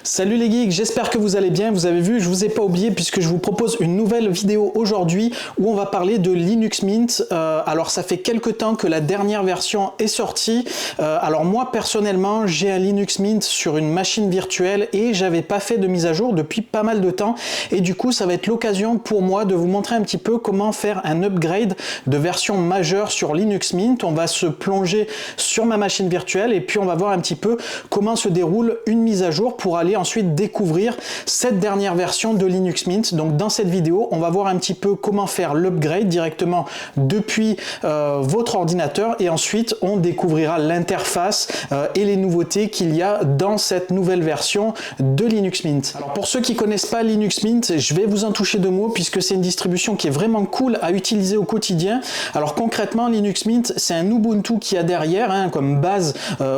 Salut les geeks, j'espère que vous allez bien. Vous avez vu, je vous ai pas oublié puisque je vous propose une nouvelle vidéo aujourd'hui où on va parler de Linux Mint. Alors ça fait quelques temps que la dernière version est sortie. Alors moi personnellement, j'ai un Linux Mint sur une machine virtuelle et j'avais pas fait de mise à jour depuis pas mal de temps. Et du coup, ça va être l'occasion pour moi de vous montrer un petit peu comment faire un upgrade de version majeure sur Linux Mint. On va se plonger sur ma machine virtuelle et puis on va voir un petit peu comment se déroule une mise à jour pour aller ensuite découvrir cette dernière version de Linux Mint. Donc dans cette vidéo, on va voir un petit peu comment faire l'upgrade directement depuis votre ordinateur et ensuite on découvrira l'interface et les nouveautés qu'il y a dans cette nouvelle version de Linux Mint. Alors pour ceux qui connaissent pas Linux Mint, je vais vous en toucher deux mots puisque c'est une distribution qui est vraiment cool à utiliser au quotidien. Alors concrètement, Linux Mint, c'est un Ubuntu qui a derrière comme base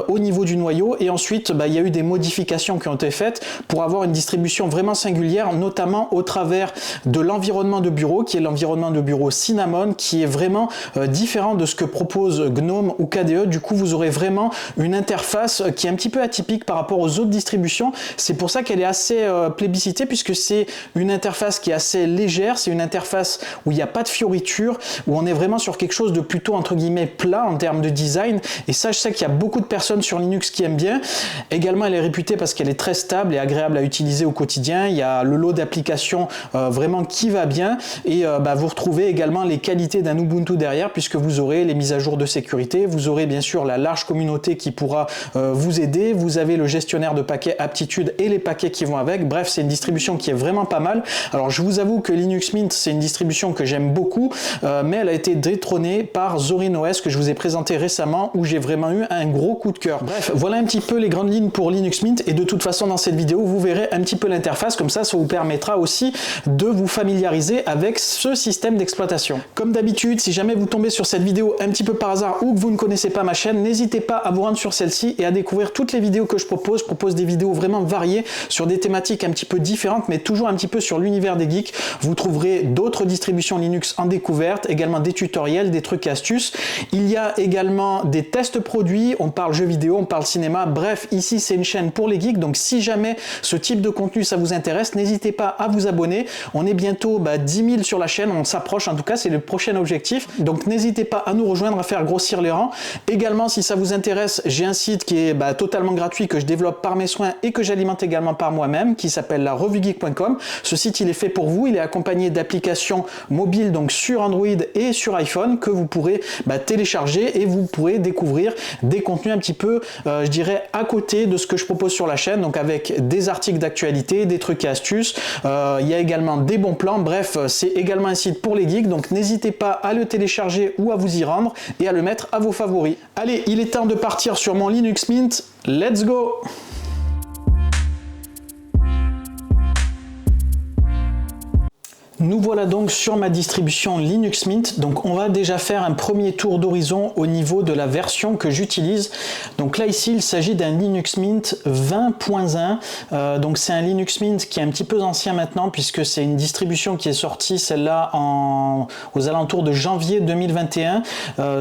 au niveau du noyau et ensuite il y a eu des modifications qui ont été faites pour avoir une distribution vraiment singulière, notamment au travers de l'environnement de bureau qui est l'environnement de bureau Cinnamon, qui est vraiment différent de ce que propose GNOME ou KDE. Du coup, vous aurez vraiment une interface qui est un petit peu atypique par rapport aux autres distributions. C'est pour ça qu'elle est assez plébiscitée, puisque c'est une interface qui est assez légère, c'est une interface où il n'y a pas de fioritures, où on est vraiment sur quelque chose de plutôt entre guillemets plat en termes de design. Et ça, je sais qu'il y a beaucoup de personnes sur Linux qui aiment bien. Également, elle est réputée parce qu'elle est très stable et agréable à utiliser au quotidien. Il y a le lot d'applications vraiment qui va bien et vous retrouvez également les qualités d'un Ubuntu derrière, puisque vous aurez les mises à jour de sécurité, vous aurez bien sûr la large communauté qui pourra vous aider, vous avez le gestionnaire de paquets Aptitude et les paquets qui vont avec. Bref, c'est une distribution qui est vraiment pas mal. Alors je vous avoue que Linux Mint, c'est une distribution que j'aime beaucoup, mais elle a été détrônée par Zorin OS que je vous ai présenté récemment, où j'ai vraiment eu un gros coup de cœur. Bref, voilà un petit peu les grandes lignes pour Linux Mint, et de toute façon dans cette vidéo vous verrez un petit peu l'interface, comme ça vous permettra aussi de vous familiariser avec ce système d'exploitation. Comme d'habitude, si jamais vous tombez sur cette vidéo un petit peu par hasard ou que vous ne connaissez pas ma chaîne, n'hésitez pas à vous rendre sur celle-ci et à découvrir toutes les vidéos que je propose. Je propose des vidéos vraiment variées sur des thématiques un petit peu différentes, mais toujours un petit peu sur l'univers des geeks. Vous trouverez d'autres distributions Linux en découverte, également des tutoriels, des trucs et astuces. Il y a également des tests produits, on parle jeux vidéo, on parle cinéma, bref, ici c'est une chaîne pour les geeks, donc si jamais ce type de contenu ça vous intéresse, n'hésitez pas à vous abonner. On est bientôt 10 000 sur la chaîne, on s'approche, en tout cas c'est le prochain objectif, donc n'hésitez pas à nous rejoindre, à faire grossir les rangs. Également, si ça vous intéresse, j'ai un site qui est totalement gratuit, que je développe par mes soins et que j'alimente également par moi-même, qui s'appelle la revuegeek.com. Ce site il est fait pour vous, il est accompagné d'applications mobiles, donc sur Android et sur iPhone, que vous pourrez télécharger et vous pourrez découvrir des contenus un petit peu, je dirais, à côté de ce que je propose sur la chaîne, donc avec des articles d'actualité, des trucs et astuces, il y a également des bons plans. Bref, c'est également un site pour les geeks, donc n'hésitez pas à le télécharger ou à vous y rendre et à le mettre à vos favoris. Allez, il est temps de partir sur mon Linux Mint, let's go! Nous voilà donc sur ma distribution Linux Mint. Donc on va déjà faire un premier tour d'horizon au niveau de la version que j'utilise. Donc là ici il s'agit d'un Linux Mint 20.1. Donc c'est un Linux Mint qui est un petit peu ancien maintenant, puisque c'est une distribution qui est sortie celle-là aux alentours de janvier 2021.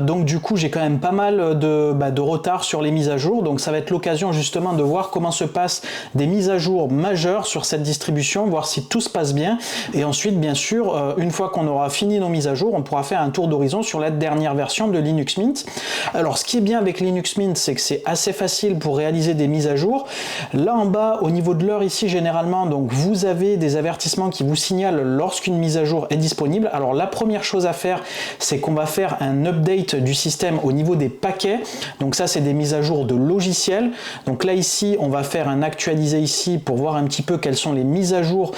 Donc du coup j'ai quand même pas mal de retard sur les mises à jour. Donc ça va être l'occasion justement de voir comment se passent des mises à jour majeures sur cette distribution, voir si tout se passe bien. Et ensuite bien sûr, une fois qu'on aura fini nos mises à jour, on pourra faire un tour d'horizon sur la dernière version de Linux Mint. Alors ce qui est bien avec Linux Mint, c'est que c'est assez facile pour réaliser des mises à jour. Là en bas, au niveau de l'heure ici, généralement, donc vous avez des avertissements qui vous signalent lorsqu'une mise à jour est disponible. Alors la première chose à faire, c'est qu'on va faire un update du système au niveau des paquets. Donc ça, c'est des mises à jour de logiciels. Donc là ici, on va faire un actualiser ici pour voir un petit peu quelles sont les mises à jour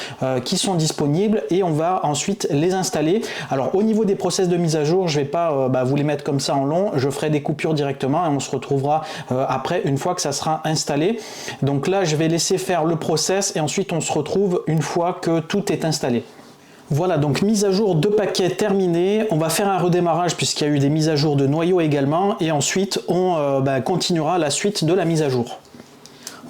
qui sont disponibles, et on va ensuite les installer. Alors au niveau des process de mise à jour, je vais pas vous les mettre comme ça en long, je ferai des coupures directement et on se retrouvera après, une fois que ça sera installé. Donc là je vais laisser faire le process et ensuite on se retrouve une fois que tout est installé. Voilà, donc mise à jour de paquets terminée. On va faire un redémarrage puisqu'il y a eu des mises à jour de noyau également, et ensuite on continuera la suite de la mise à jour.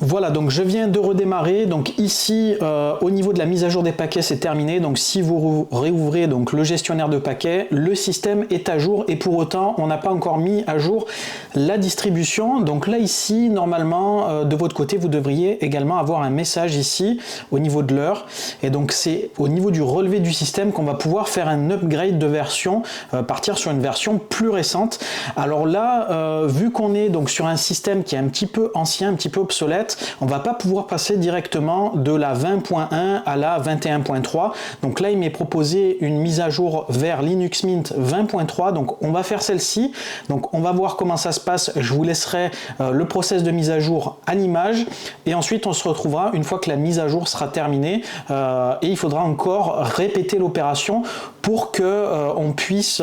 Voilà, donc je viens de redémarrer. Donc ici, au niveau de la mise à jour des paquets, c'est terminé. Donc si vous réouvrez donc le gestionnaire de paquets, le système est à jour et pour autant, on n'a pas encore mis à jour la distribution. Donc là, ici, normalement, de votre côté, vous devriez également avoir un message ici au niveau de l'heure. Et donc c'est au niveau du relevé du système qu'on va pouvoir faire un upgrade de version, partir sur une version plus récente. Alors là, vu qu'on est donc sur un système qui est un petit peu ancien, un petit peu obsolète, on va pas pouvoir passer directement de la 20.1 à la 21.3. Donc là, il m'est proposé une mise à jour vers Linux Mint 20.3. Donc on va faire celle-ci. Donc on va voir comment ça se passe. Je vous laisserai le process de mise à jour à l'image. Et ensuite, on se retrouvera une fois que la mise à jour sera terminée. Et il faudra encore répéter l'opération pour que on puisse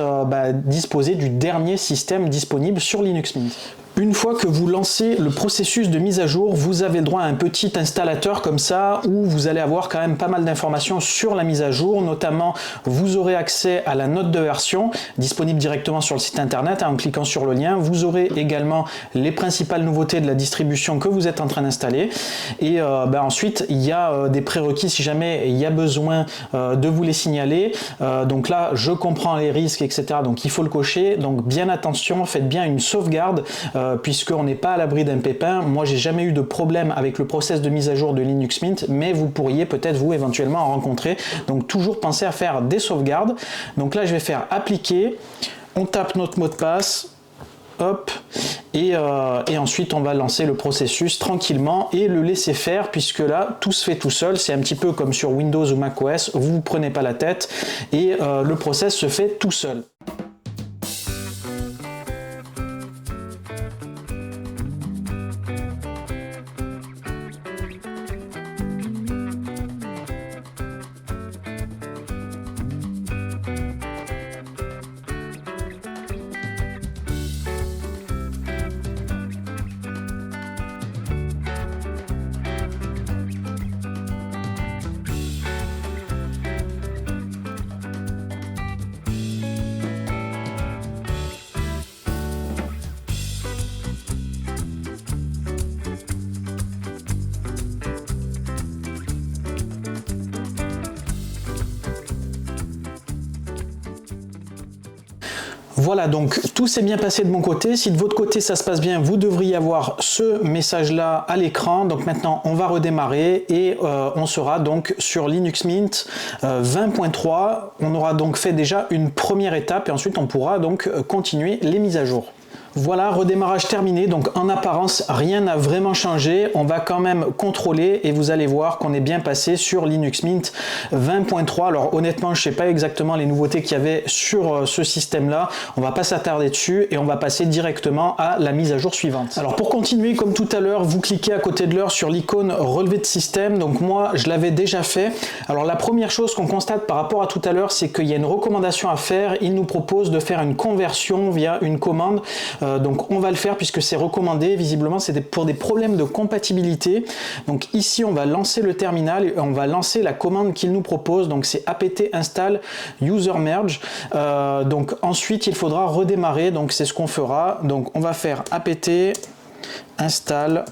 disposer du dernier système disponible sur Linux Mint. Une fois que vous lancez le processus de mise à jour, vous avez le droit à un petit installateur comme ça où vous allez avoir quand même pas mal d'informations sur la mise à jour. Notamment, vous aurez accès à la note de version disponible directement sur le site internet en cliquant sur le lien. Vous aurez également les principales nouveautés de la distribution que vous êtes en train d'installer. Et ensuite, il y a des prérequis si jamais il y a besoin de vous les signaler. Donc là, je comprends les risques, etc. Donc il faut le cocher. Donc bien attention, faites bien une sauvegarde. Puisqu'on n'est pas à l'abri d'un pépin. Moi, j'ai jamais eu de problème avec le process de mise à jour de Linux Mint, mais vous pourriez peut-être vous éventuellement en rencontrer. Donc toujours pensez à faire des sauvegardes. Donc là, je vais faire appliquer. On tape notre mot de passe. Hop, et ensuite on va lancer le processus tranquillement et le laisser faire, puisque là tout se fait tout seul. C'est un petit peu comme sur Windows ou macOS, vous ne vous prenez pas la tête et le process se fait tout seul. Voilà, donc tout s'est bien passé de mon côté. Si de votre côté ça se passe bien, vous devriez avoir ce message là à l'écran. Donc maintenant on va redémarrer et on sera donc sur Linux Mint 20.3. On aura donc fait déjà une première étape et ensuite on pourra donc continuer les mises à jour. Voilà, redémarrage terminé. Donc en apparence, rien n'a vraiment changé. On va quand même contrôler et vous allez voir qu'on est bien passé sur Linux Mint 20.3. Alors honnêtement, je ne sais pas exactement les nouveautés qu'il y avait sur ce système-là. On va pas s'attarder dessus et on va passer directement à la mise à jour suivante. Alors pour continuer, comme tout à l'heure, vous cliquez à côté de l'heure sur l'icône relevé de système. Donc moi, je l'avais déjà fait. Alors la première chose qu'on constate par rapport à tout à l'heure, c'est qu'il y a une recommandation à faire. Il nous propose de faire une conversion via une commande. Donc on va le faire puisque c'est recommandé. Visiblement c'est pour des problèmes de compatibilité. Donc ici on va lancer le terminal et on va lancer la commande qu'il nous propose. Donc c'est apt install user merge. Donc ensuite il faudra redémarrer. Donc c'est ce qu'on fera. Donc on va faire apt install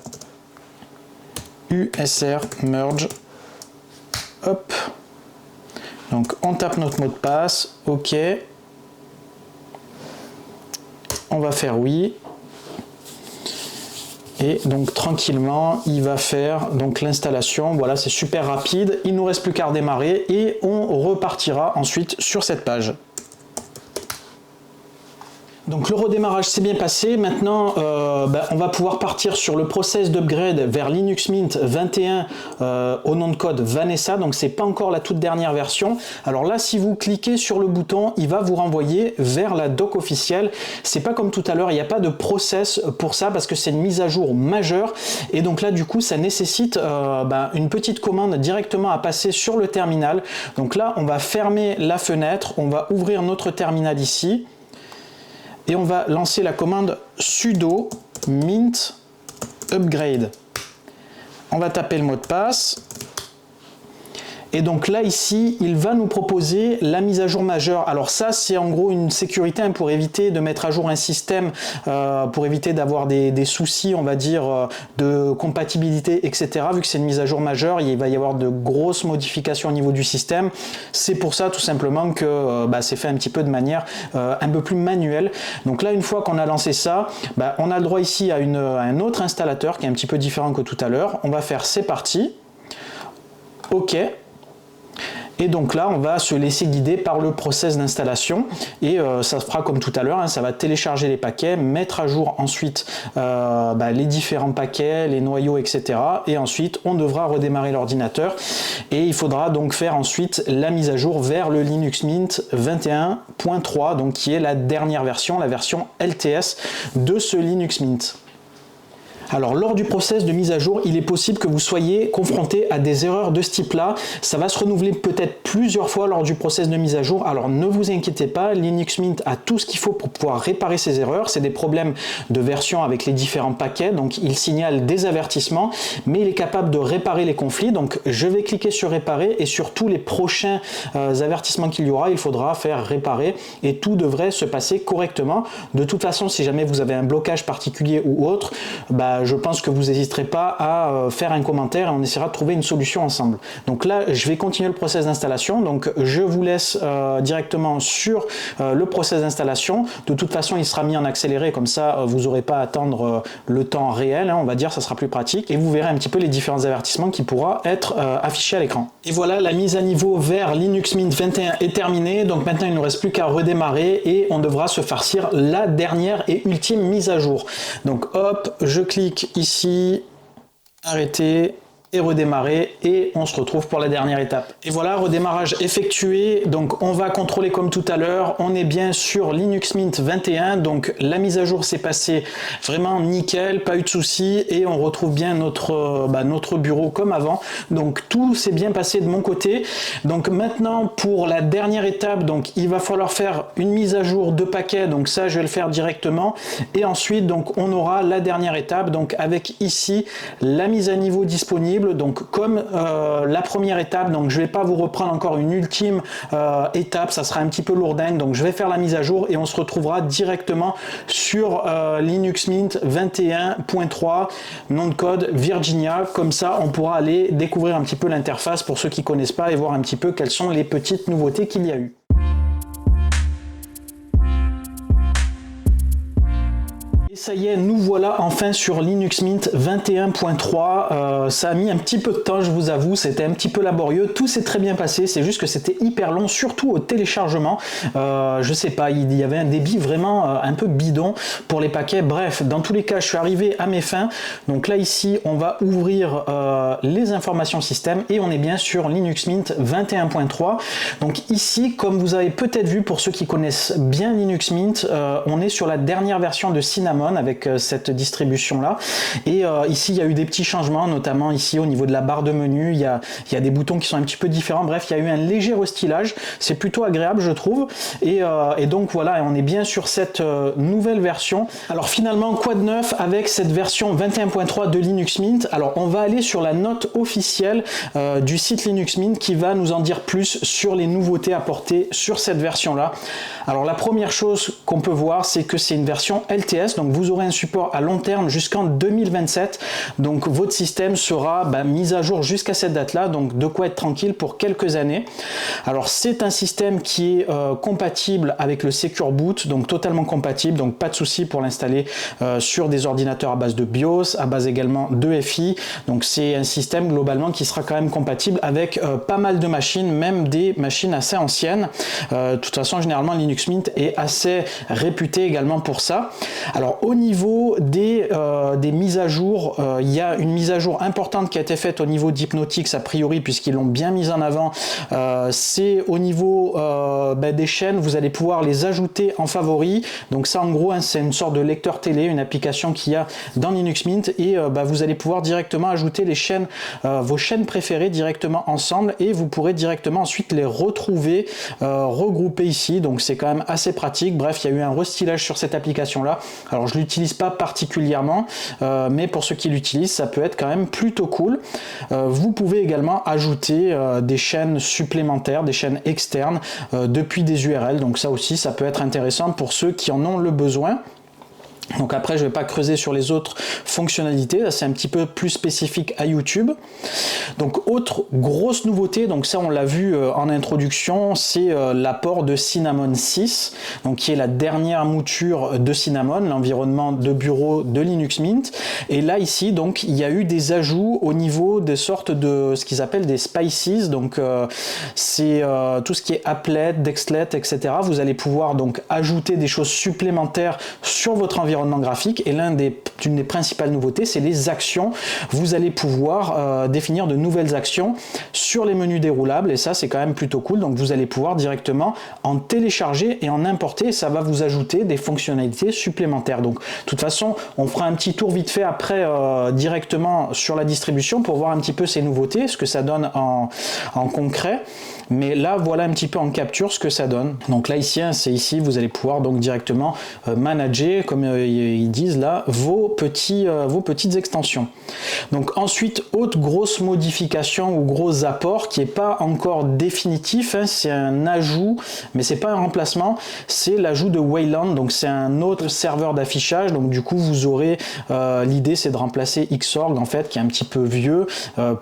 usr merge. Hop. Donc on tape notre mot de passe. OK. On va faire oui. Et donc tranquillement, il va faire donc l'installation. Voilà, c'est super rapide. Il nous reste plus qu'à redémarrer et on repartira ensuite sur cette page. Donc le redémarrage s'est bien passé. Maintenant, on va pouvoir partir sur le process d'upgrade vers Linux Mint 21 au nom de code Vanessa. Donc c'est pas encore la toute dernière version. Alors là, si vous cliquez sur le bouton, il va vous renvoyer vers la doc officielle. C'est pas comme tout à l'heure, il n'y a pas de process pour ça parce que c'est une mise à jour majeure. Et donc là, du coup, ça nécessite une petite commande directement à passer sur le terminal. Donc là, on va fermer la fenêtre, on va ouvrir notre terminal ici. Et on va lancer la commande sudo mint upgrade. On va taper le mot de passe. Et donc là ici, il va nous proposer la mise à jour majeure. Alors ça, c'est en gros une sécurité pour éviter de mettre à jour un système, pour éviter d'avoir des soucis, on va dire, de compatibilité, etc. Vu que c'est une mise à jour majeure, il va y avoir de grosses modifications au niveau du système. C'est pour ça tout simplement que c'est fait un petit peu de manière un peu plus manuelle. Donc là, une fois qu'on a lancé ça, on a le droit ici à un autre installateur qui est un petit peu différent que tout à l'heure. On va faire c'est parti. OK. Et donc là, on va se laisser guider par le process d'installation et ça se fera comme tout à l'heure, hein, ça va télécharger les paquets, mettre à jour ensuite les différents paquets, les noyaux, etc. Et ensuite, on devra redémarrer l'ordinateur et il faudra donc faire ensuite la mise à jour vers le Linux Mint 21.3, donc qui est la dernière version, la version LTS de ce Linux Mint. Alors lors du process de mise à jour, il est possible que vous soyez confronté à des erreurs de ce type-là. Ça va se renouveler peut-être plusieurs fois lors du process de mise à jour. Alors ne vous inquiétez pas, Linux Mint a tout ce qu'il faut pour pouvoir réparer ces erreurs. C'est des problèmes de version avec les différents paquets, donc il signale des avertissements, mais il est capable de réparer les conflits. Donc je vais cliquer sur réparer et sur tous les prochains avertissements qu'il y aura, il faudra faire réparer et tout devrait se passer correctement. De toute façon, si jamais vous avez un blocage particulier ou autre, je pense que vous n'hésiterez pas à faire un commentaire et on essaiera de trouver une solution ensemble. Donc là, je vais continuer le process d'installation. Donc je vous laisse directement sur le process d'installation. De toute façon, il sera mis en accéléré, comme ça, vous n'aurez pas à attendre le temps réel, hein, on va dire, ça sera plus pratique. Et vous verrez un petit peu les différents avertissements qui pourront être affichés à l'écran. Et voilà, la mise à niveau vers Linux Mint 21 est terminée. Donc maintenant, il ne nous reste plus qu'à redémarrer et on devra se farcir la dernière et ultime mise à jour. Donc hop, je clique ici, arrêter et redémarrer et on se retrouve pour la dernière étape. Et voilà, redémarrage effectué. Donc on va contrôler comme tout à l'heure, on est bien sur Linux Mint 21, donc la mise à jour s'est passée vraiment nickel, pas eu de soucis et on retrouve bien notre bureau comme avant. Donc tout s'est bien passé de mon côté. Donc maintenant pour la dernière étape, donc il va falloir faire une mise à jour de paquets, donc ça je vais le faire directement et ensuite donc on aura la dernière étape, donc avec ici la mise à niveau disponible. Donc comme la première étape, donc je vais pas vous reprendre encore une ultime étape, ça sera un petit peu lourdingue, donc je vais faire la mise à jour et on se retrouvera directement sur Linux Mint 21.3, nom de code Virginia. Comme ça on pourra aller découvrir un petit peu l'interface pour ceux qui connaissent pas et voir un petit peu quelles sont les petites nouveautés qu'il y a eu. Et ça y est, nous voilà enfin sur Linux Mint 21.3. Ça a mis un petit peu de temps, je vous avoue, c'était un petit peu laborieux. Tout s'est très bien passé, c'est juste que c'était hyper long, surtout au téléchargement. Je sais pas, il y avait un débit vraiment un peu bidon pour les paquets. Bref, dans tous les cas, je suis arrivé à mes fins. Donc là, ici, on va ouvrir les informations système et on est bien sur Linux Mint 21.3. Donc ici, comme vous avez peut-être vu, pour ceux qui connaissent bien Linux Mint, on est sur la dernière version de Cinnamon avec cette distribution là et ici il y a eu des petits changements, notamment ici au niveau de la barre de menu, il y a des boutons qui sont un petit peu différents. Bref, il y a eu un léger restylage, c'est plutôt agréable je trouve et donc voilà, on est bien sur cette nouvelle version. Alors finalement, quoi de neuf avec cette version 21.3 de Linux Mint? Alors on va aller sur la note officielle du site Linux Mint qui va nous en dire plus sur les nouveautés apportées sur cette version là. Alors la première chose qu'on peut voir, c'est que c'est une version LTS, donc vous aurez un support à long terme jusqu'en 2027, donc votre système sera mis à jour jusqu'à cette date là, donc de quoi être tranquille pour quelques années. Alors c'est un système qui est compatible avec le Secure Boot, donc totalement compatible, donc pas de souci pour l'installer sur des ordinateurs à base de BIOS, à base également de FI, donc c'est un système globalement qui sera quand même compatible avec pas mal de machines, même des machines assez anciennes. De toute façon, généralement Linux Mint est assez réputé également pour ça. Alors au niveau des mises à jour, il y a une mise à jour importante qui a été faite au niveau d'Hypnotix a priori, puisqu'ils l'ont bien mise en avant. C'est au niveau des chaînes, vous allez pouvoir les ajouter en favoris. Donc ça en gros, hein, c'est une sorte de lecteur télé, une application qu'il y a dans Linux Mint et vous allez pouvoir directement ajouter les chaînes, vos chaînes préférées directement ensemble et vous pourrez directement ensuite les retrouver regroupées ici. Donc c'est quand même assez pratique. Bref, il y a eu un restylage sur cette application là. Alors je l'utilise pas particulièrement, mais pour ceux qui l'utilisent, ça peut être quand même plutôt cool. Vous pouvez également ajouter des chaînes supplémentaires, des chaînes externes depuis des URL, donc ça aussi, ça peut être intéressant pour ceux qui en ont le besoin. Donc après, je ne vais pas creuser sur les autres fonctionnalités, c'est un petit peu plus spécifique à YouTube. Donc autre grosse nouveauté, donc ça on l'a vu en introduction, c'est l'apport de Cinnamon 6, donc qui est la dernière mouture de Cinnamon, l'environnement de bureau de Linux Mint. Et là ici, donc il y a eu des ajouts au niveau des sortes de ce qu'ils appellent des spices, donc c'est tout ce qui est applet, dexlet, etc. Vous allez pouvoir donc ajouter des choses supplémentaires sur votre environnement graphique, et l'une des principales nouveautés, c'est les actions. Vous allez pouvoir définir de nouvelles actions sur les menus déroulables, et ça c'est quand même plutôt cool. Donc vous allez pouvoir directement en télécharger et en importer, et ça va vous ajouter des fonctionnalités supplémentaires. Donc de toute façon, on fera un petit tour vite fait après directement sur la distribution pour voir un petit peu ces nouveautés, ce que ça donne en concret. Mais là, voilà un petit peu en capture ce que ça donne. Donc là, ici, c'est ici, vous allez pouvoir donc directement manager, comme ils disent là, vos petites extensions. Donc ensuite, autre grosse modification ou gros apport qui n'est pas encore définitif, hein, c'est un ajout, mais c'est pas un remplacement, c'est l'ajout de Wayland. Donc c'est un autre serveur d'affichage. Donc du coup, vous aurez, l'idée c'est de remplacer Xorg en fait, qui est un petit peu vieux,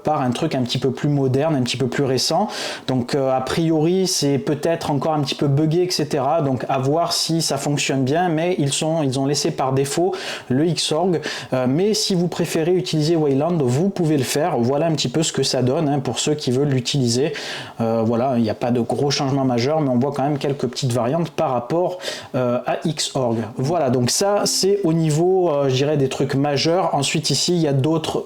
par un truc un petit peu plus moderne, un petit peu plus récent. Donc a priori c'est peut-être encore un petit peu buggé, etc. Donc à voir si ça fonctionne bien, mais ils ont laissé par défaut le Xorg. Mais si vous préférez utiliser Wayland, vous pouvez le faire. Voilà un petit peu ce que ça donne, hein, pour ceux qui veulent l'utiliser. Voilà, il n'y a pas de gros changements majeurs, mais on voit quand même quelques petites variantes par rapport à Xorg. Voilà, donc ça c'est au niveau, je dirais, des trucs majeurs. Ensuite ici il y a d'autres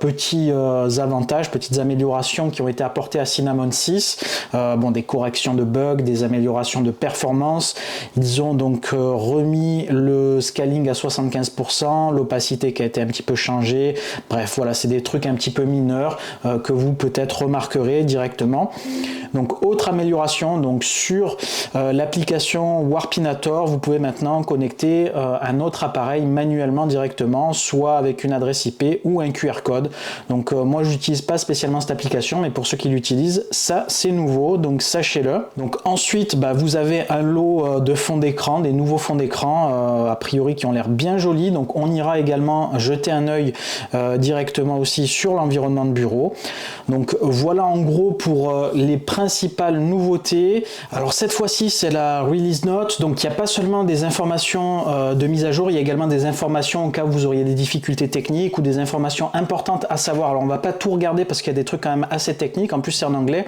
petits avantages, petites améliorations qui ont été apportées à Cinnamon 6. Bon, des corrections de bugs, des améliorations de performance. Ils ont donc remis le scaling à 75%, l'opacité qui a été un petit peu changée. Bref, voilà, c'est des trucs un petit peu mineurs que vous peut-être remarquerez directement. Donc autre amélioration, donc sur l'application Warpinator, vous pouvez maintenant connecter un autre appareil manuellement directement, soit avec une adresse IP ou un QR code. Donc moi je n'utilise pas spécialement cette application, mais pour ceux qui l'utilisent, ça c'est nouveau, donc sachez-le. Donc ensuite, vous avez un lot de fonds d'écran, des nouveaux fonds d'écran a priori qui ont l'air bien jolis. Donc on ira également jeter un œil directement aussi sur l'environnement de bureau. Donc voilà en gros pour les principales nouveautés. Alors cette fois-ci c'est la release note, donc il n'y a pas seulement des informations de mise à jour, il y a également des informations au cas où vous auriez des difficultés techniques ou des informations importantes à savoir. Alors on va pas tout regarder parce qu'il y a des trucs quand même assez techniques, en plus c'est en anglais.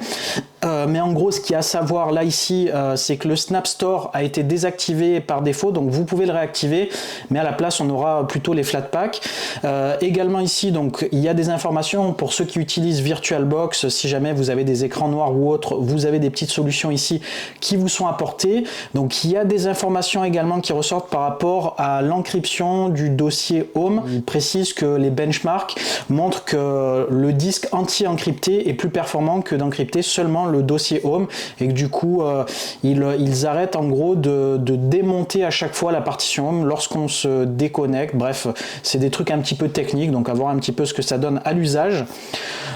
Mais en gros, ce qu'il y a à savoir là ici, c'est que le Snap Store a été désactivé par défaut, donc vous pouvez le réactiver, mais à la place on aura plutôt les Flatpak. Également ici, donc il y a des informations pour ceux qui utilisent VirtualBox. Si jamais vous avez des écrans noirs ou autres, vous avez des petites solutions ici qui vous sont apportées. Donc il y a des informations également qui ressortent par rapport à l'encryption du dossier Home. Il précise que les benchmarks montrent que le disque anti-encrypté est plus performant que d'encrypter seulement le dossier Home, et que du coup ils arrêtent en gros de démonter à chaque fois la partition Home lorsqu'on se déconnecte. Bref, c'est des trucs un petit peu techniques, donc à voir un petit peu ce que ça donne à l'usage.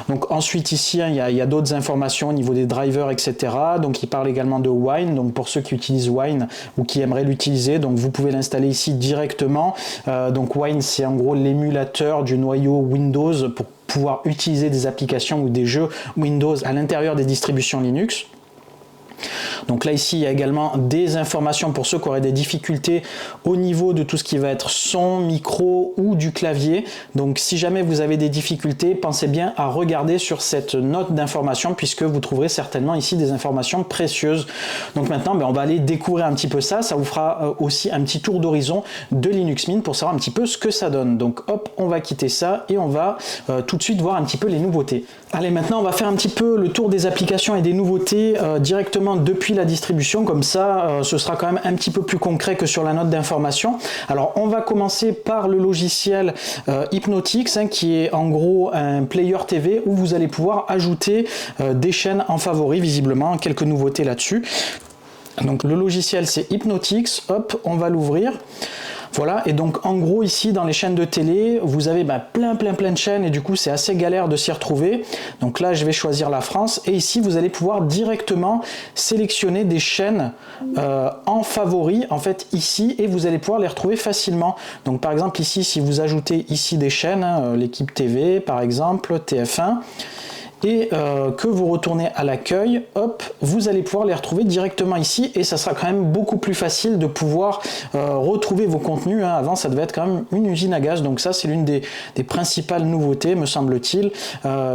Donc ensuite ici, il y a d'autres informations au niveau des drivers, etc. Donc il parle également de Wine, donc pour ceux qui utilisent Wine ou qui aimeraient l'utiliser, donc vous pouvez l'installer ici directement. Donc Wine, c'est en gros l'émulateur du noyau Windows pour pouvoir utiliser des applications ou des jeux Windows à l'intérieur des distributions Linux. Donc là ici il y a également des informations pour ceux qui auraient des difficultés au niveau de tout ce qui va être son, micro ou du clavier. Donc si jamais vous avez des difficultés, pensez bien à regarder sur cette note d'information, puisque vous trouverez certainement ici des informations précieuses. Donc maintenant on va aller découvrir un petit peu ça, ça vous fera aussi un petit tour d'horizon de Linux Mint pour savoir un petit peu ce que ça donne. Donc hop, on va quitter ça et on va tout de suite voir un petit peu les nouveautés. Allez, maintenant on va faire un petit peu le tour des applications et des nouveautés directement depuis la distribution, comme ça ce sera quand même un petit peu plus concret que sur la note d'information. Alors on va commencer par le logiciel Hypnotix, qui est en gros un player TV où vous allez pouvoir ajouter des chaînes en favoris, visiblement quelques nouveautés là-dessus. Donc le logiciel c'est Hypnotix, hop, on va l'ouvrir. Voilà, et donc en gros ici dans les chaînes de télé, vous avez plein de chaînes et du coup c'est assez galère de s'y retrouver. Donc là je vais choisir la France et ici vous allez pouvoir directement sélectionner des chaînes en favoris en fait ici et vous allez pouvoir les retrouver facilement. Donc par exemple ici si vous ajoutez ici des chaînes, l'équipe TV par exemple, TF1, et que vous retournez à l'accueil, hop, vous allez pouvoir les retrouver directement ici et ça sera quand même beaucoup plus facile de pouvoir retrouver vos contenus. Avant ça devait être quand même une usine à gaz, donc ça c'est l'une des principales nouveautés me semble-t-il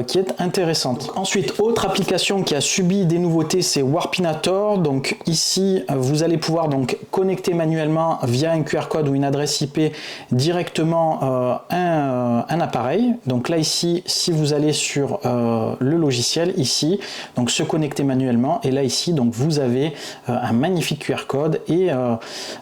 qui est intéressante. Donc, ensuite, autre application qui a subi des nouveautés, c'est Warpinator. Donc ici vous allez pouvoir donc connecter manuellement via un QR code ou une adresse IP directement un appareil. Donc là ici si vous allez sur le logiciel ici, donc se connecter manuellement et là ici donc vous avez un magnifique QR code et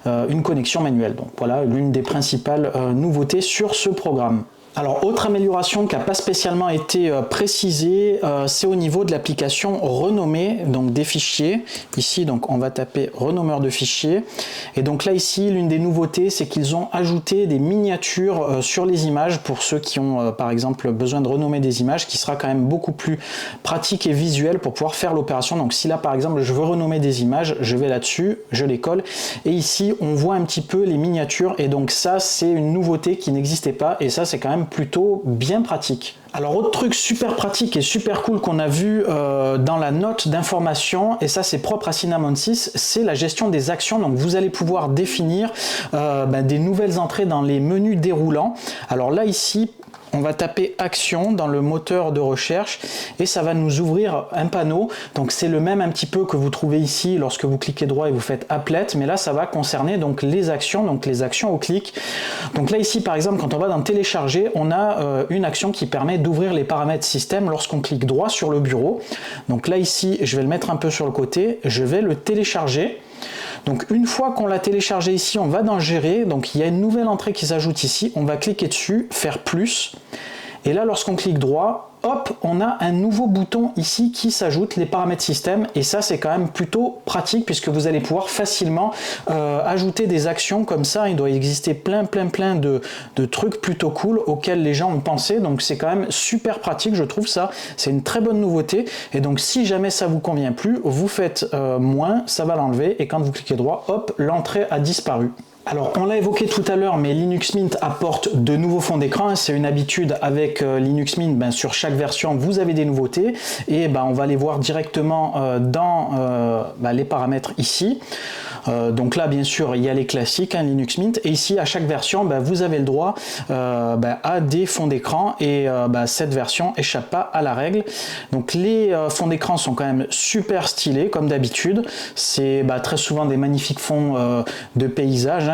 une connexion manuelle. Donc voilà l'une des principales nouveautés sur ce programme. Alors, autre amélioration qui n'a pas spécialement été précisée, c'est au niveau de l'application renommée, donc des fichiers. Ici, donc, on va taper renommeur de fichiers. Et donc là, ici, l'une des nouveautés, c'est qu'ils ont ajouté des miniatures sur les images pour ceux qui ont, par exemple, besoin de renommer des images, qui sera quand même beaucoup plus pratique et visuel pour pouvoir faire l'opération. Donc, si là, par exemple, je veux renommer des images, je vais là-dessus, je les colle. Et ici, on voit un petit peu les miniatures. Et donc ça, c'est une nouveauté qui n'existait pas. Et ça, c'est quand même plutôt bien pratique. Alors autre truc super pratique et super cool qu'on a vu dans la note d'information, et ça c'est propre à Cinnamon 6, c'est la gestion des actions. Donc vous allez pouvoir définir des nouvelles entrées dans les menus déroulants. Alors là ici, on va taper action dans le moteur de recherche et ça va nous ouvrir un panneau. Donc c'est le même un petit peu que vous trouvez ici lorsque vous cliquez droit et vous faites applet, mais là ça va concerner donc les actions au clic. Donc là ici par exemple quand on va dans télécharger, on a une action qui permet d'ouvrir les paramètres système lorsqu'on clique droit sur le bureau. Donc là ici je vais le mettre un peu sur le côté, je vais le télécharger. Donc une fois qu'on l'a téléchargé ici, on va dans gérer, donc il y a une nouvelle entrée qui s'ajoute ici, on va cliquer dessus, faire plus, et là lorsqu'on clique droit, hop, on a un nouveau bouton ici qui s'ajoute, les paramètres système, et ça c'est quand même plutôt pratique puisque vous allez pouvoir facilement ajouter des actions comme ça. Il doit exister plein de trucs plutôt cool auxquels les gens ont pensé, donc c'est quand même super pratique, je trouve ça, c'est une très bonne nouveauté. Et donc si jamais ça vous convient plus, vous faites moins, ça va l'enlever, et quand vous cliquez droit, hop, l'entrée a disparu. Alors on l'a évoqué tout à l'heure, mais Linux Mint apporte de nouveaux fonds d'écran, c'est une habitude avec Linux Mint, sur chaque version vous avez des nouveautés, et on va les voir directement dans les paramètres ici. Donc là bien sûr il y a les classiques Linux Mint, et ici à chaque version vous avez le droit à des fonds d'écran, et cette version échappe pas à la règle. Donc les fonds d'écran sont quand même super stylés comme d'habitude, c'est très souvent des magnifiques fonds de paysages,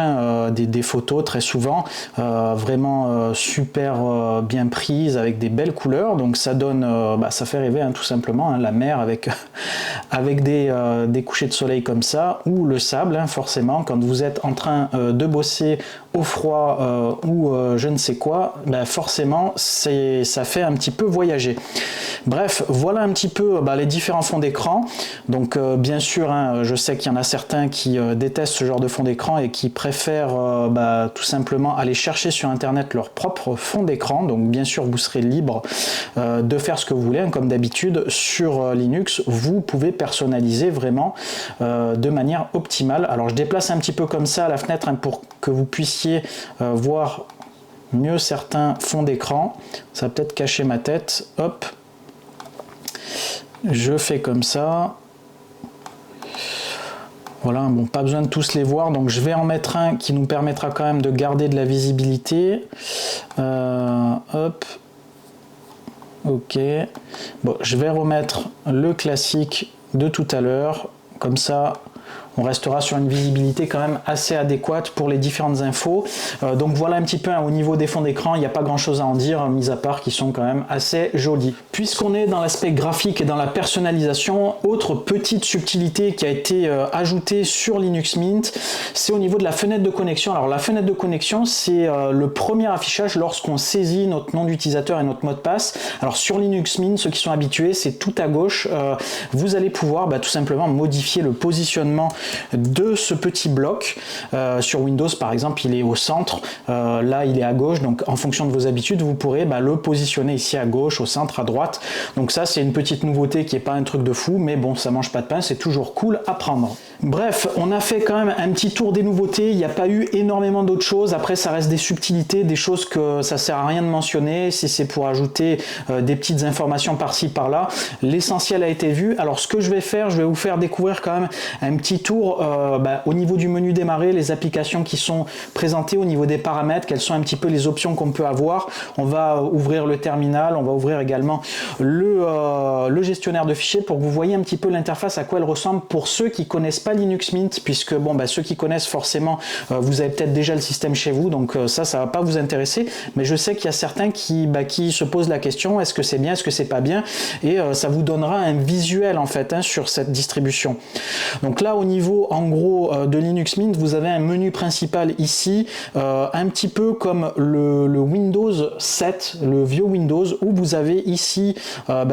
des photos très souvent vraiment super bien prises avec des belles couleurs, donc ça donne ça fait rêver tout simplement, la mer avec avec des couchers de soleil comme ça, ou le sable forcément quand vous êtes en train de bosser au froid ou je ne sais quoi, forcément ça fait un petit peu voyager. Bref, voilà un petit peu les différents fonds d'écran. Donc bien sûr je sais qu'il y en a certains qui détestent ce genre de fond d'écran et qui préfèrent tout simplement aller chercher sur internet leur propre fond d'écran. Donc bien sûr vous serez libre de faire ce que vous voulez, comme d'habitude sur Linux vous pouvez personnaliser vraiment de manière optimale. Alors je déplace un petit peu comme ça la fenêtre pour que vous puissiez voir mieux certains fonds d'écran. Ça va peut-être cacher ma tête. Hop, je fais comme ça. Voilà, bon, pas besoin de tous les voir, donc je vais en mettre un qui nous permettra quand même de garder de la visibilité. Hop, ok. Bon, je vais remettre le classique de tout à l'heure, comme ça on restera sur une visibilité quand même assez adéquate pour les différentes infos. Donc voilà un petit peu au niveau des fonds d'écran, il n'y a pas grand chose à en dire, mis à part qu'ils sont quand même assez jolis. Puisqu'on est dans l'aspect graphique et dans la personnalisation, autre petite subtilité qui a été ajoutée sur Linux Mint, c'est au niveau de la fenêtre de connexion. Alors la fenêtre de connexion, c'est le premier affichage lorsqu'on saisit notre nom d'utilisateur et notre mot de passe. Alors sur Linux Mint, ceux qui sont habitués, c'est tout à gauche. Vous allez pouvoir tout simplement modifier le positionnement de ce petit bloc. Sur Windows par exemple, il est au centre, là il est à gauche, donc en fonction de vos habitudes, vous pourrez le positionner ici à gauche, au centre, à droite. Donc ça c'est une petite nouveauté qui n'est pas un truc de fou, mais bon, ça mange pas de pain, c'est toujours cool à prendre. Bref, on a fait quand même un petit tour des nouveautés, il n'y a pas eu énormément d'autres choses, après ça reste des subtilités, des choses que ça sert à rien de mentionner, si c'est pour ajouter des petites informations par-ci par-là, l'essentiel a été vu. Alors ce que je vais faire, je vais vous faire découvrir quand même un petit tour au niveau du menu démarrer, les applications qui sont présentées au niveau des paramètres, quelles sont un petit peu les options qu'on peut avoir. On va ouvrir le terminal, on va ouvrir également le gestionnaire de fichiers pour que vous voyez un petit peu l'interface, à quoi elle ressemble pour ceux qui connaissent pas Linux Mint, puisque ceux qui connaissent forcément, vous avez peut-être déjà le système chez vous, donc ça va pas vous intéresser, mais je sais qu'il y a certains qui se posent la question, est-ce que c'est bien, est-ce que c'est pas bien, et ça vous donnera un visuel en fait sur cette distribution. Donc là au niveau en gros de Linux Mint, vous avez un menu principal ici, un petit peu comme le Windows 7, le vieux Windows, où vous avez ici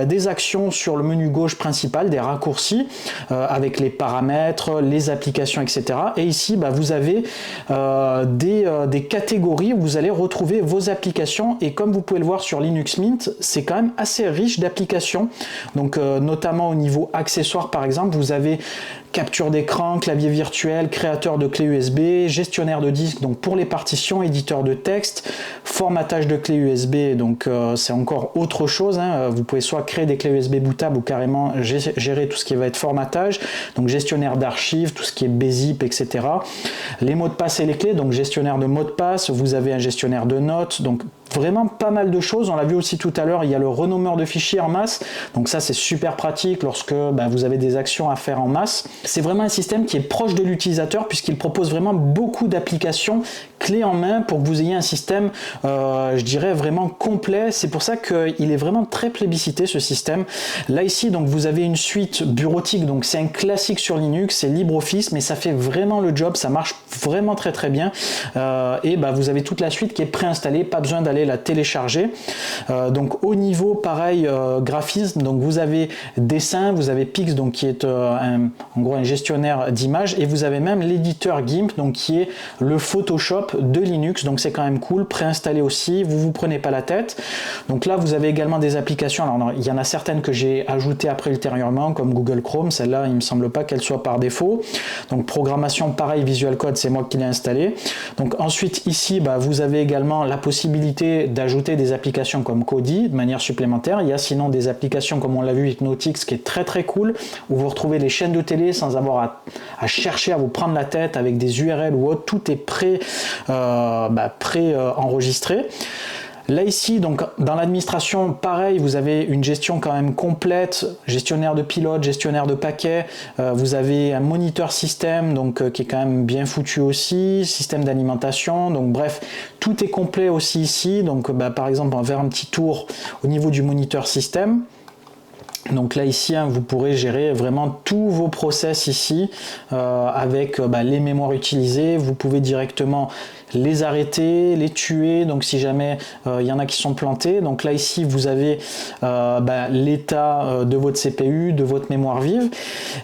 des actions sur le menu gauche principal, des raccourcis avec les paramètres, les applications, etc. Et ici, vous avez des catégories où vous allez retrouver vos applications. Et comme vous pouvez le voir sur Linux Mint, c'est quand même assez riche d'applications. Donc, notamment au niveau accessoires, par exemple, vous avez capture d'écran, clavier virtuel, créateur de clé USB, gestionnaire de disque, donc pour les partitions, éditeur de texte, formatage de clé USB, donc c'est encore autre chose. Vous pouvez soit créer des clés USB bootables ou carrément gérer tout ce qui va être formatage, donc gestionnaire d'archives, tout ce qui est BZIP, etc. Les mots de passe et les clés, donc gestionnaire de mots de passe, vous avez un gestionnaire de notes, donc vraiment pas mal de choses. On l'a vu aussi tout à l'heure, il y a le renommeur de fichiers en masse, donc ça c'est super pratique lorsque vous avez des actions à faire en masse. C'est vraiment un système qui est proche de l'utilisateur puisqu'il propose vraiment beaucoup d'applications clés en main pour que vous ayez un système, je dirais, vraiment complet. C'est pour ça qu'il est vraiment très plébiscité ce système. Là ici, donc vous avez une suite bureautique, donc c'est un classique sur Linux, c'est LibreOffice, mais ça fait vraiment le job, ça marche vraiment très très bien. Et vous avez toute la suite qui est préinstallée, pas besoin d'aller la télécharger. Donc au niveau pareil graphisme, donc vous avez dessin, vous avez Pix, donc qui est en gros un gestionnaire d'images, et vous avez même l'éditeur GIMP, donc qui est le Photoshop de Linux, donc c'est quand même cool, préinstallé aussi, vous prenez pas la tête. Donc là vous avez également des applications, alors il y en a certaines que j'ai ajoutées après ultérieurement comme Google Chrome, celle-là il me semble pas qu'elle soit par défaut. Donc programmation pareil, Visual Code, c'est moi qui l'ai installé. Donc ensuite ici vous avez également la possibilité d'ajouter des applications comme Kodi de manière supplémentaire. Il y a sinon des applications comme on l'a vu, Hypnotix, qui est très très cool, où vous retrouvez les chaînes de télé sans avoir à chercher à vous prendre la tête avec des URL ou autre, tout est enregistré. Là ici, donc dans l'administration, pareil, vous avez une gestion quand même complète, gestionnaire de pilote, gestionnaire de paquets, vous avez un moniteur système, donc qui est quand même bien foutu aussi, système d'alimentation, donc bref, tout est complet aussi ici. Donc par exemple, on va faire un petit tour au niveau du moniteur système. Donc là ici vous pourrez gérer vraiment tous vos process ici avec les mémoires utilisées. Vous pouvez directement les arrêter, les tuer, donc si jamais il y en a qui sont plantés. Donc là ici vous avez l'état de votre CPU, de votre mémoire vive.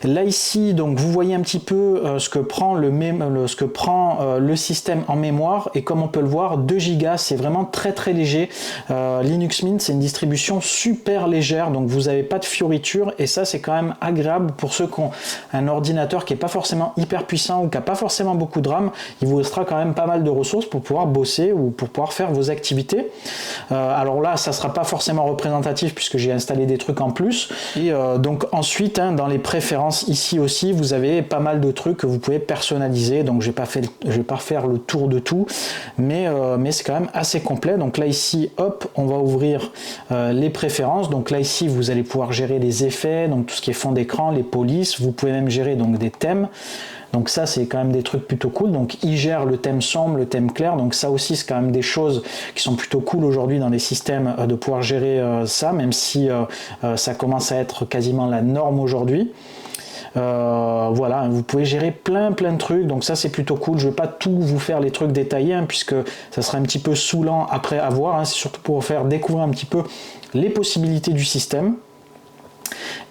Là ici donc vous voyez un petit peu ce que prend le système en mémoire, et comme on peut le voir, 2 Go, c'est vraiment très très léger. Linux Mint, c'est une distribution super légère, donc vous n'avez pas de fioritures, et ça c'est quand même agréable pour ceux qui ont un ordinateur qui n'est pas forcément hyper puissant ou qui n'a pas forcément beaucoup de RAM. Il vous restera quand même pas mal de ressources pour pouvoir bosser ou pour pouvoir faire vos activités. Alors là ça sera pas forcément représentatif puisque j'ai installé des trucs en plus, et donc ensuite dans les préférences ici aussi vous avez pas mal de trucs que vous pouvez personnaliser, donc je vais pas faire le tour de tout, mais c'est quand même assez complet. Donc là ici hop, on va ouvrir les préférences. Donc là ici vous allez pouvoir gérer les effets, donc tout ce qui est fond d'écran, les polices, vous pouvez même gérer donc des thèmes. Donc ça c'est quand même des trucs plutôt cool. Donc il gère le thème sombre, le thème clair, donc ça aussi c'est quand même des choses qui sont plutôt cool aujourd'hui dans les systèmes, de pouvoir gérer ça, même si ça commence à être quasiment la norme aujourd'hui. Voilà, vous pouvez gérer plein de trucs, donc ça c'est plutôt cool. Je ne vais pas tout vous faire les trucs détaillés puisque ça serait un petit peu saoulant après à voir, c'est surtout pour vous faire découvrir un petit peu les possibilités du système.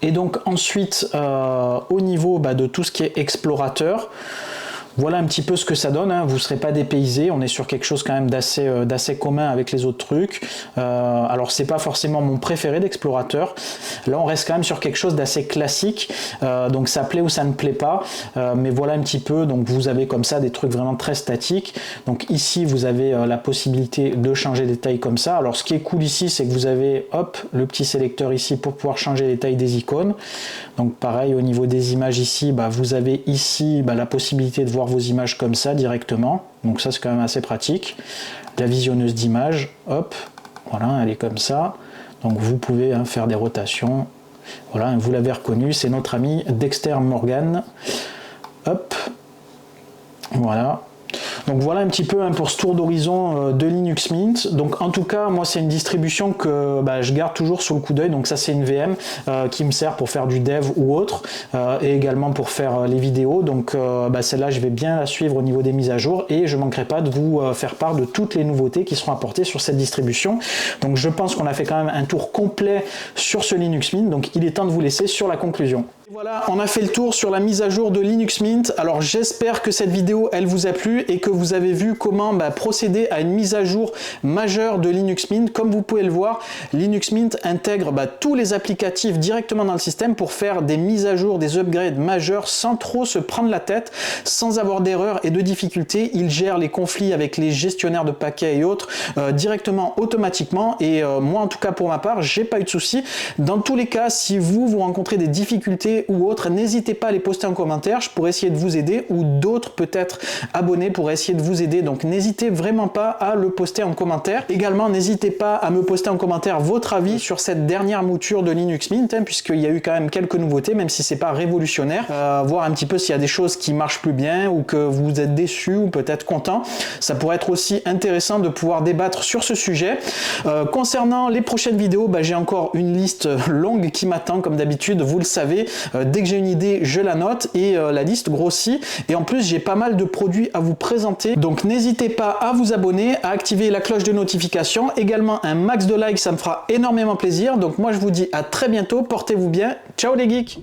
Et donc ensuite, au niveau de tout ce qui est explorateur, voilà un petit peu ce que ça donne, hein. Vous ne serez pas dépaysé, on est sur quelque chose quand même d'assez commun avec les autres trucs. Alors c'est pas forcément mon préféré d'explorateur, là on reste quand même sur quelque chose d'assez classique, donc ça plaît ou ça ne plaît pas, mais voilà un petit peu, donc vous avez comme ça des trucs vraiment très statiques. Donc ici vous avez la possibilité de changer les tailles comme ça. Alors ce qui est cool ici, c'est que vous avez hop le petit sélecteur ici pour pouvoir changer les tailles des icônes. Donc pareil au niveau des images ici, vous avez ici la possibilité de voir vos images comme ça directement, donc ça c'est quand même assez pratique. La visionneuse d'images, hop, voilà, elle est comme ça, donc vous pouvez faire des rotations. Voilà, vous l'avez reconnu, c'est notre ami Dexter Morgan. Hop, voilà. Donc voilà un petit peu pour ce tour d'horizon de Linux Mint. Donc en tout cas, moi c'est une distribution que je garde toujours sous le coup d'œil. Donc ça c'est une VM qui me sert pour faire du dev ou autre, et également pour faire les vidéos. Donc celle-là je vais bien la suivre au niveau des mises à jour, et je ne manquerai pas de vous faire part de toutes les nouveautés qui seront apportées sur cette distribution. Donc je pense qu'on a fait quand même un tour complet sur ce Linux Mint. Donc il est temps de vous laisser sur la conclusion. Voilà, on a fait le tour sur la mise à jour de Linux Mint. Alors j'espère que cette vidéo elle vous a plu et que vous avez vu comment procéder à une mise à jour majeure de Linux Mint. Comme vous pouvez le voir, Linux Mint intègre tous les applicatifs directement dans le système pour faire des mises à jour, des upgrades majeurs sans trop se prendre la tête, sans avoir d'erreurs et de difficultés. Il gère les conflits avec les gestionnaires de paquets et autres directement, automatiquement, et moi en tout cas pour ma part, j'ai pas eu de soucis. Dans tous les cas, si vous rencontrez des difficultés ou autres, n'hésitez pas à les poster en commentaire, je pourrais essayer de vous aider, ou d'autres peut-être abonnés pourraient essayer de vous aider. Donc n'hésitez vraiment pas à le poster en commentaire. Également, n'hésitez pas à me poster en commentaire votre avis sur cette dernière mouture de Linux Mint, puisqu'il y a eu quand même quelques nouveautés, même si c'est pas révolutionnaire. Voir un petit peu s'il y a des choses qui marchent plus bien, ou que vous êtes déçu ou peut-être content. Ça pourrait être aussi intéressant de pouvoir débattre sur ce sujet. Concernant les prochaines vidéos, j'ai encore une liste longue qui m'attend comme d'habitude, vous le savez. Dès que j'ai une idée, je la note, et la liste grossit. Et en plus, j'ai pas mal de produits à vous présenter. Donc n'hésitez pas à vous abonner, à activer la cloche de notification. Également un max de likes, ça me fera énormément plaisir. Donc moi, je vous dis à très bientôt. Portez-vous bien. Ciao les geeks!